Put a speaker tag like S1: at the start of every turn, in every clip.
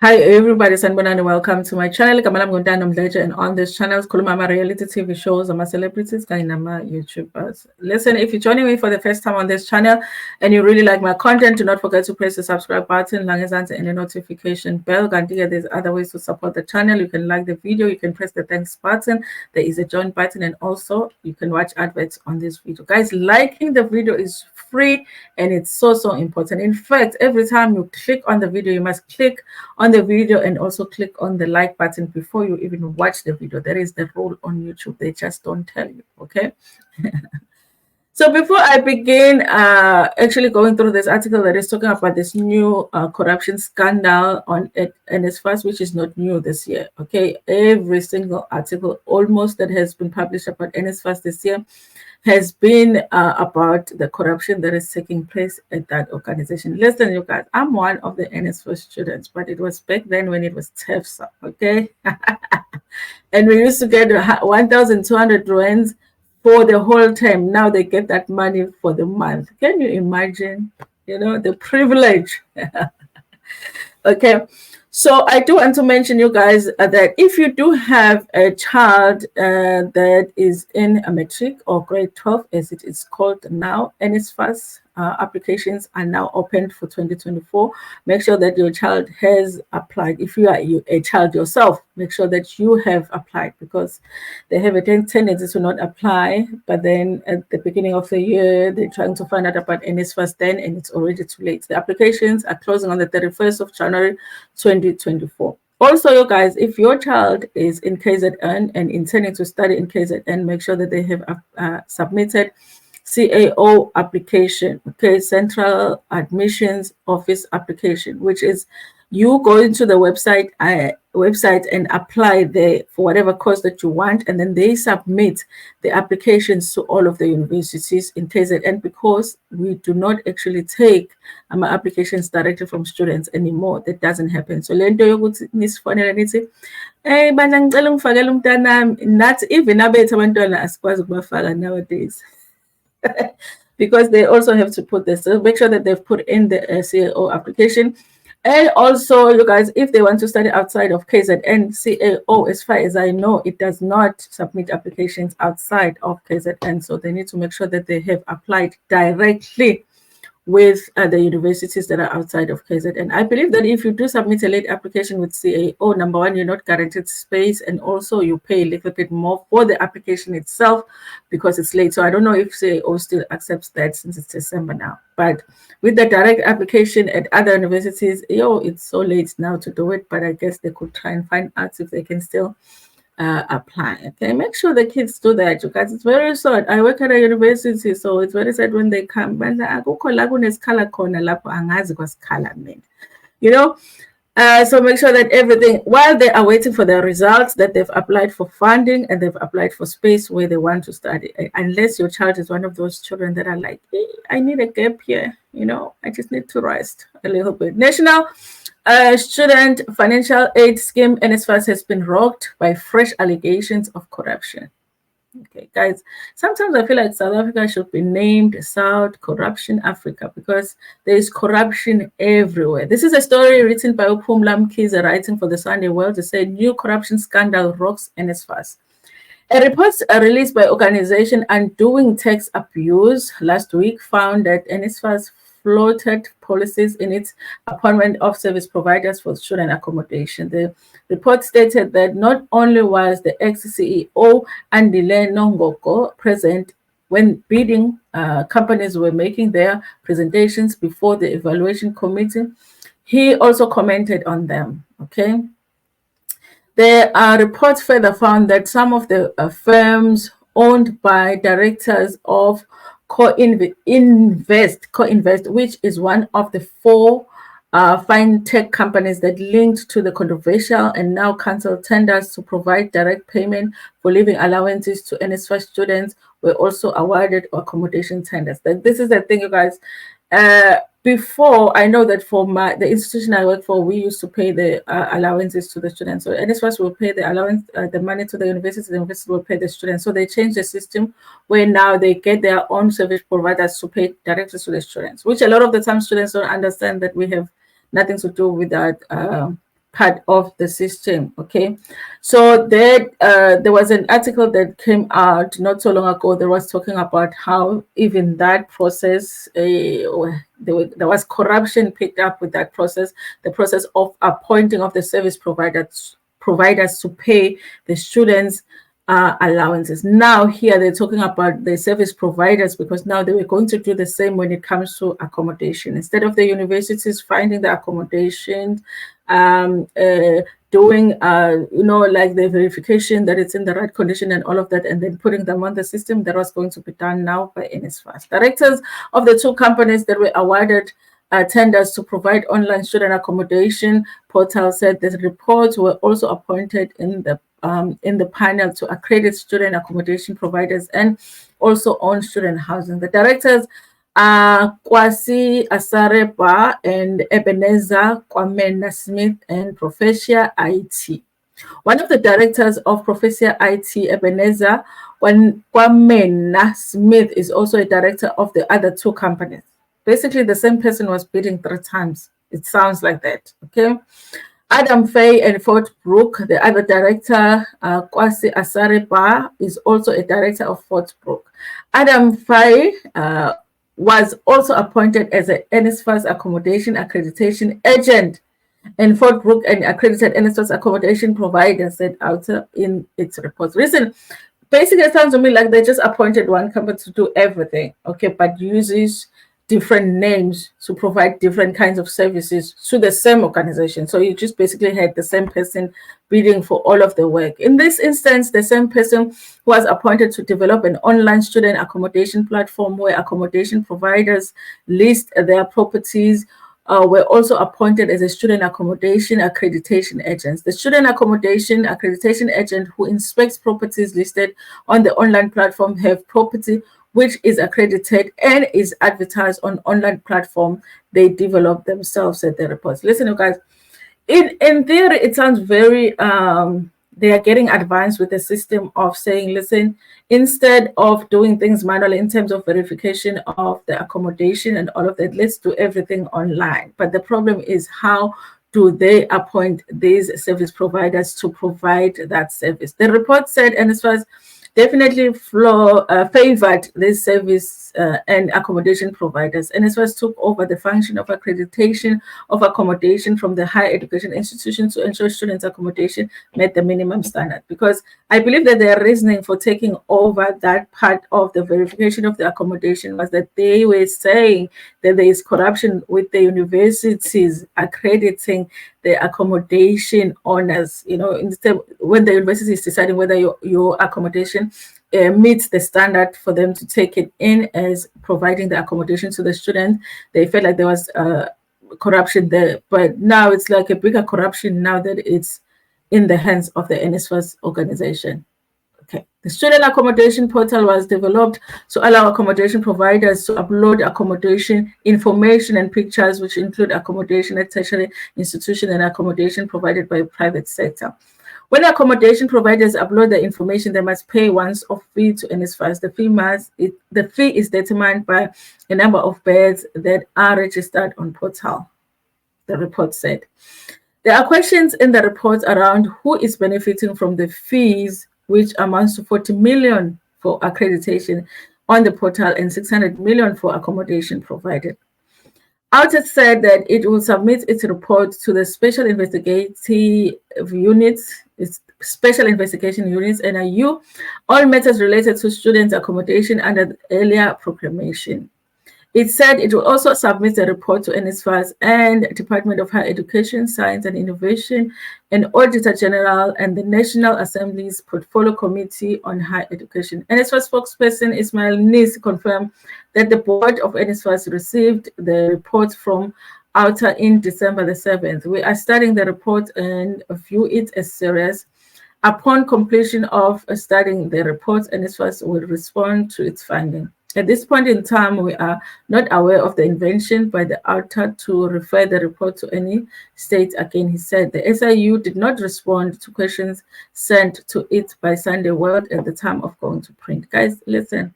S1: Hi everybody, Sanbonani. Welcome to my channel. Kamala Mgundana Mdleja, and on this channel, Kulumama reality TV shows, ama celebrities, kainama YouTubers. Listen, if you're joining me for the first time on this channel and you really like my content, do not forget to press the subscribe button, langezansi, and the notification bell. Gandiga, there's other ways to support the channel. You can like the video, you can press the thanks button. There is a join button, and also you can watch adverts on this video. Guys, liking the video is free and it's so important. In fact, every time you click on the video, you must click on the video and also click on the like button before you even watch the video. That is the rule on YouTube. They just don't tell you. Okay. So before I begin actually going through this article that is talking about this new corruption scandal on NESFAS, which is not new this year. Okay, every single article almost that has been published about NESFAS this year has been about the corruption that is taking place at that organization. Listen, you guys, I'm one of the NESFAS students, but it was back then when it was TEFSA, okay? And we used to get 1,200 rands for the whole term. Now they get that money for the month. Can you imagine, the privilege? Okay. So I do want to mention, you guys, that if you do have a child that is in a matric or grade 12, as it is called now, NESFAS applications are now opened for 2024. Make sure that your child has applied. If you are a child yourself, make sure that you have applied, because they have a tendency to not apply. But then at the beginning of the year, they're trying to find out about NESFAS then, and it's already too late. The applications are closing on the 31st of January 2024. Also, you guys, if your child is in KZN and intending to study in KZN, make sure that they have submitted CAO application, okay, Central Admissions Office application, which is you go into the website and apply there for whatever course that you want, and then they submit the applications to all of the universities in KZN, because we do not actually take applications directly from students anymore. That doesn't happen. So lento yokuthi nisifonela nithi bandla ngicela ungifakele umntanami, nathi even abethu abantwana asikwazi ukubafaka nowadays. Because they also have to put this. So make sure that they've put in the CAO application. And also, you guys, if they want to study outside of KZN, CAO, as far as I know, it does not submit applications outside of KZN. So they need to make sure that they have applied directly with the universities that are outside of KZN. I believe that if you do submit a late application with CAO, number one, you're not guaranteed space, and also you pay a little bit more for the application itself because it's late. So I don't know if CAO still accepts that, since it's December now. But with the direct application at other universities, it's so late now to do it, but I guess they could try and find out if they can still apply. Okay, make sure the kids do that, you guys. It's very sad. I work at a university, so it's very sad when they come. So make sure that everything, while they are waiting for their results, that they've applied for funding and they've applied for space where they want to study. Unless your child is one of those children that are like, hey, I need a gap here, I just need to rest a little bit. National Student Financial Aid Scheme, NSFAS, has been rocked by fresh allegations of corruption. Okay, guys, sometimes I feel like South Africa should be named South Corruption Africa, because there is corruption everywhere. This is a story written by Upumla Mkhize, writing for the Sunday World, to say new corruption scandal rocks NSFAS. A report released by organization Undoing Tax Abuse last week found that NSFAS floated policies in its appointment of service providers for student accommodation. The report stated that not only was the ex-CEO Andile Nongoko present when bidding companies were making their presentations before the evaluation committee, he also commented on them. Okay. The report further found that some of the firms owned by directors of Co-Invest, which is one of the four fintech companies that linked to the controversial and now cancelled tenders to provide direct payment for living allowances to NSFAS students, were also awarded accommodation tenders. This is the thing, you guys. Before, I know that for the institution I work for, we used to pay the allowances to the students. So NSFAS will pay the allowance, the money to the university will pay the students. So they changed the system where now they get their own service providers to pay directly to the students, which a lot of the time students don't understand that we have nothing to do with that part of the system. Okay, so there was an article that came out not so long ago that was talking about how even that process, there was corruption picked up with that process, the process of appointing of the service providers to pay the students allowances. Now here they're talking about the service providers, because now they were going to do the same when it comes to accommodation. Instead of the universities finding the accommodation, doing like the verification that it's in the right condition and all of that, and then putting them on the system, that was going to be done now by NSFAS. Directors of the two companies that were awarded tenders to provide online student accommodation portal said the reports were also appointed in the panel to accredit student accommodation providers and also own student housing. The directors are Kwasi Asarepa and Ebenezer Kwamena Smith and Professor IT. One of the directors of Professor IT, Ebenezer Kwamena Smith, is also a director of the other two companies. Basically, the same person was bidding 3 times. It sounds like that, okay? Adam Fay and Fort Brook, the other director, Kwasi Asarepa, is also a director of Fort Brook. Adam Fay was also appointed as a NSFAS accommodation accreditation agent in Fort Brook and accredited NSFAS accommodation provider, said out in its reports. Listen, basically it sounds to me like they just appointed one company to do everything, okay, but uses different names to provide different kinds of services to the same organization. So you just basically had the same person bidding for all of the work. In this instance, the same person was appointed to develop an online student accommodation platform where accommodation providers list their properties, were also appointed as a student accommodation accreditation agents. The student accommodation accreditation agent who inspects properties listed on the online platform have property which is accredited and is advertised on online platform they develop themselves, at the reports. Listen, you guys, in theory, it sounds very, they are getting advanced with the system of saying, listen, instead of doing things manually in terms of verification of the accommodation and all of that, let's do everything online. But the problem is, how do they appoint these service providers to provide that service? The report said, and as far as definitely favored this service and accommodation providers. NSFAS took over the function of accreditation of accommodation from the higher education institutions to ensure students' accommodation met the minimum standard. Because I believe that their reasoning for taking over that part of the verification of the accommodation was that they were saying that there is corruption with the universities accrediting the accommodation owners. You know, instead, when the university is deciding whether your accommodation meets the standard for them to take it in as providing the accommodation to the student, they felt like there was corruption there. But now it's like a bigger corruption now that it's in the hands of the NSFAS organization. Okay. The student accommodation portal was developed to allow accommodation providers to upload accommodation information and pictures, which include accommodation at tertiary institutions and accommodation provided by the private sector. When accommodation providers upload the information, they must pay once-off fee to NSFAS. The fee is determined by a number of beds that are registered on portal, the report said. There are questions in the report around who is benefiting from the fees, which amounts to 40 million for accreditation on the portal and 600 million for accommodation provided. Outed said that it will submit its report to the Special Investigative Units, Special Investigation Units, NIU, all matters related to student accommodation under the earlier proclamation. It said it will also submit a report to NSFAS and Department of Higher Education, Science and Innovation, and Auditor General and the National Assembly's Portfolio Committee on Higher Education. NSFAS spokesperson Ismail Nis confirmed that the board of NSFAS received the report from OUTA in December the 7th. We are studying the report and view it as serious. Upon completion of studying the report, NSFAS will respond to its finding. At this point in time, we are not aware of the invention by the OUTA to refer the report to any state again, he said. The SIU did not respond to questions sent to it by Sunday World at the time of going to print. Guys, listen.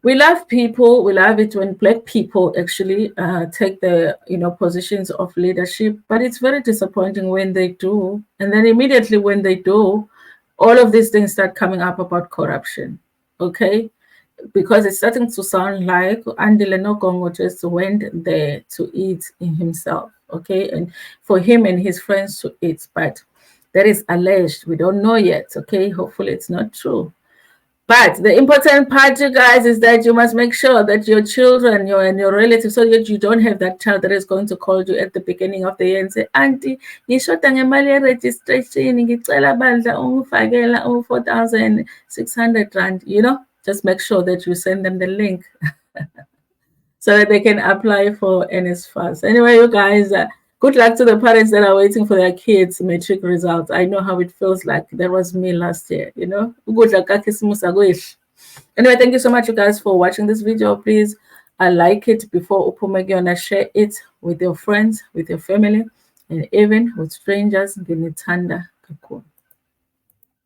S1: we love people. We love it when Black people actually take the positions of leadership, but it's very disappointing when they do, and then immediately when they do, all of these things start coming up about corruption. Okay, because it's starting to sound like Andile Nogongo just went there to eat in himself. Okay, and for him and his friends to eat, but that is alleged. We don't know yet. Okay, hopefully it's not true. But the important part, you guys, is that you must make sure that your children, and your relatives, so that you don't have that child that is going to call you at the beginning of the year and say, Auntie, ngishoda ngemali ye-registration, ngicela bandla ungifakela u-4,600 rand. Just make sure that you send them the link so that they can apply for NSFAS. Anyway, you guys, good luck to the parents that are waiting for their kids' matric results. I know how it feels like. That was me last year, Good luck. Anyway, thank you so much, you guys, for watching this video. Please like it before Upumegiona. Share it with your friends, with your family, and even with strangers. Nginithanda kakhulu.